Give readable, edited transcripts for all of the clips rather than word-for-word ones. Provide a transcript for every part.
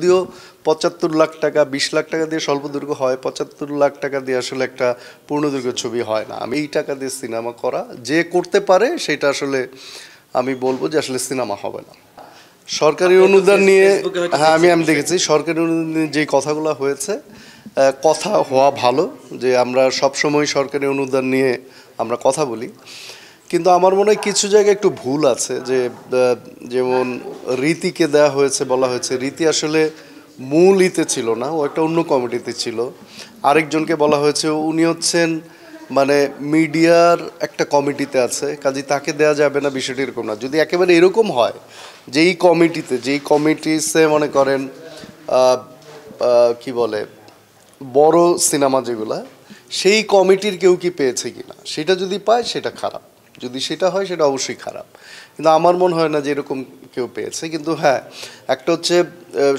যদিও ৭৫ লাখ টাকা ২০ লাখ টাকা দিয়ে স্বল্পদৈর্ঘ্য হয়, ৭৫ লাখ টাকা দিয়ে আসলে একটা পূর্ণদৈর্ঘ্য ছবি হয় না। আমি এই টাকা দিয়ে সিনেমা করা যে করতে পারে সেটা আসলে আমি বলবো যে আসলে সিনেমা হবে না। সরকারি অনুদান নিয়ে হ্যাঁ আমি দেখেছি সরকারি অনুদান নিয়ে যে কথাগুলো হয়েছে, কথা হওয়া ভালো যে আমরা সবসময় সরকারি অনুদান নিয়ে আমরা কথা বলি, কিন্তু আমার মনে হয় কিছু জায়গায় একটু ভুল আছে। যে যেমন রীতিকে দেওয়া হয়েছে, বলা হয়েছে রীতি আসলে মূল ইতে ছিল না, ও একটা অন্য কমিটিতে ছিল। আরেকজনকে বলা হয়েছে উনি হচ্ছেন মানে মিডিয়ার একটা কমিটিতে আছে, কাজে তাকে দেওয়া যাবে না, বিষয়টি এরকম না। যদি একেবারে এরকম হয় যেই কমিটিতে যেই কমিটিসে মনে করেন কি বলে বড় সিনেমা যেগুলা, সেই কমিটির কেউ কি পেয়েছে কিনা, সেটা যদি পায় সেটা খারাপ, যদি সেটা হয় সেটা অবশ্যই খারাপ, কিন্তু আমার মনে হয় না যে এরকম কেউ পেয়েছে। কিন্তু হ্যাঁ, একটা হচ্ছে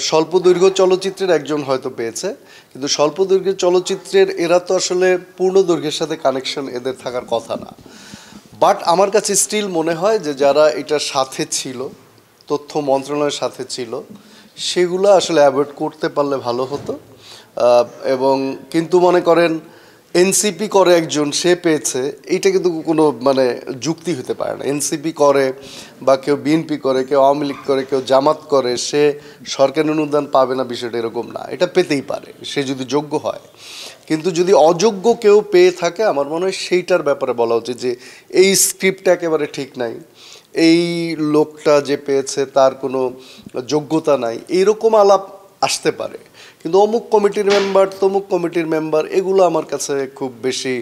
স্বল্প দৈর্ঘ্য চলচ্চিত্রের একজন হয়তো পেয়েছে, কিন্তু স্বল্প দৈর্ঘ্যের চলচ্চিত্রের এরা তো আসলে পূর্ণ দৈর্ঘ্যের সাথে কানেকশন এদের থাকার কথা না। বাট আমার কাছে স্টিল মনে হয় যে যারা এটার সাথে ছিল, তথ্য মন্ত্রণালয়ের সাথে ছিল, সেগুলো আসলে অ্যাভয়েড করতে পারলে ভালো হতো। এবং কিন্তু মনে করেন এনসিপি করে একজন, সে পেয়েছে, এইটা কিন্তু কোনো মানে যুক্তি হতে পারে না। এনসিপি করে বা কেউ বিএনপি করে, কেউ আওয়ামী লীগ করে, কেউ জামাত করে, সে সরকারি অনুদান পাবে না, বিষয়টা এরকম না। এটা পেতেই পারে সে যদি যোগ্য হয়, কিন্তু যদি অযোগ্য কেউ পেয়ে থাকে আমার মনে হয় সেইটার ব্যাপারে বলা উচিত যে এই স্ক্রিপ্টটা একেবারে ঠিক নাই, এই লোকটা যে পেয়েছে তার কোনো যোগ্যতা নাই, এইরকম আলাপ আসতে পারে। কিন্তু অমুক কমিটির মেম্বার তমুক কমিটির মেম্বার, এগুলো আমার কাছে খুব বেশি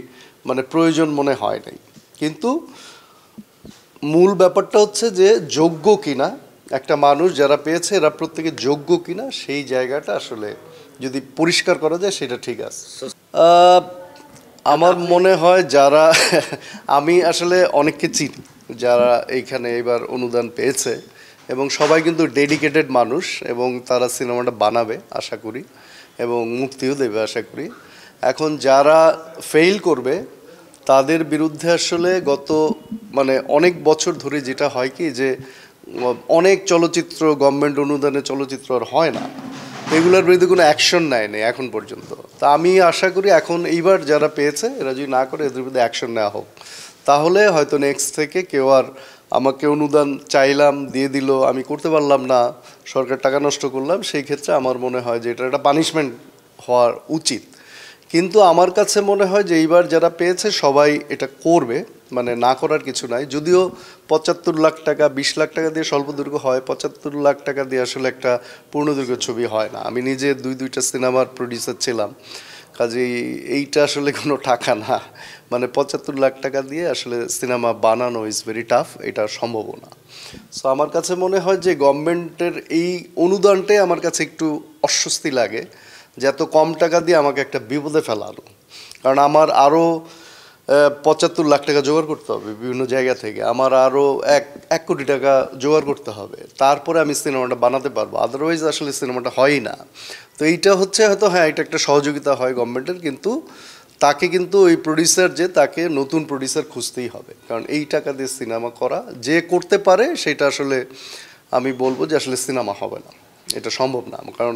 মানে প্রয়োজন মনে হয় নাই। কিন্তু মূল ব্যাপারটা হচ্ছে যে যোগ্য কিনা, একটা মানুষ যারা পেয়েছে এরা প্রত্যেকে যোগ্য কিনা, সেই জায়গাটা আসলে যদি পরিষ্কার করা যায় সেটা ঠিক আছে। আমার মনে হয় যারা আমি আসলে অনেককে চিনি যারা এইখানে এবার অনুদান পেয়েছে, এবং সবাই কিন্তু ডেডিকেটেড মানুষ, এবং তারা সিনেমাটা বানাবে আশা করি, এবং মুক্তিও দেবে আশা করি। এখন যারা ফেইল করবে তাদের বিরুদ্ধে আসলে গত মানে অনেক বছর ধরে যেটা হয় কি যে অনেক চলচ্চিত্র গভর্নমেন্ট অনুদানে চলচ্চিত্র আর হয় না, এগুলোর বিরুদ্ধে কোনো অ্যাকশন নেয়নি এখন পর্যন্ত। তা আমি আশা করি এখন এইবার যারা পেয়েছে এরা যদি না করে এদের বিরুদ্ধে অ্যাকশন নেওয়া হোক, তাহলে হয়তো নেক্সট থেকে কেউ আর আমাকে অনুদান চাইলাম দিয়ে দিল, আমি করতে পারলাম না, সরকার টাকা নষ্ট করলাম, সেই ক্ষেত্রে আমার মনে হয় যে এটা একটা পানিশমেন্ট হওয়ার উচিত। কিন্তু আমার কাছে মনে হয় যে এইবার যারা পেয়েছে সবাই এটা করবে, মানে না করার কিছু নাই। যদিও ৭৫ লাখ টাকা ২০ লাখ টাকা দিয়ে স্বল্পদৈর্ঘ্য হয়, ৭৫ লাখ টাকা দিয়ে আসলে একটা পূর্ণদৈর্ঘ্য ছবি হয় না। আমি নিজে দুইটা সিনেমার প্রডিউসার ছিলাম, কাজেই এইটা আসলে কোনো টাকা না, মানে ৭৫ লাখ টাকা দিয়ে আসলে সিনেমা বানানো ইজ ভেরি টাফ, এটা সম্ভব না। সো আমার কাছে মনে হয় যে গভর্নমেন্টের এই অনুদানটাই আমার কাছে একটু অস্বস্তি লাগে, যে এত কম টাকা দিয়ে আমাকে একটা বিপদে ফেলানো। কারণ আমার আরও ৭৫ লাখ টাকা জোগাড় করতে হবে বিভিন্ন জায়গা থেকে, আমার আরও এক কোটি টাকা জোগাড় করতে হবে, তারপরে আমি সিনেমাটা বানাতে পারবো, আদারওয়াইজ আসলে সিনেমাটা হয়ই না। তো এইটা হচ্ছে হয়তো হ্যাঁ এটা একটা সহযোগিতা হয় গভর্নমেন্টের, কিন্তু তাকে কিন্তু ওই প্রডিউসার যে তাকে নতুন প্রডিউসার খুঁজতেই হবে, কারণ এই টাকা দিয়ে সিনেমা করা যে করতে পারে সেটা আসলে আমি বলবো যে আসলে সিনেমা হবে না, এটা সম্ভব না। কারণ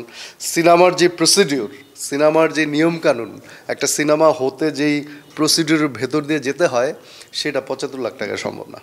সিনেমার যে প্রসিডিউর, সিনেমার যে নিয়মকানুন, একটা সিনেমা হতে যেই প্রসিডিউরের ভেতর দিয়ে যেতে হয়, সেটা ৭৫ লাখ টাকা সম্ভব না।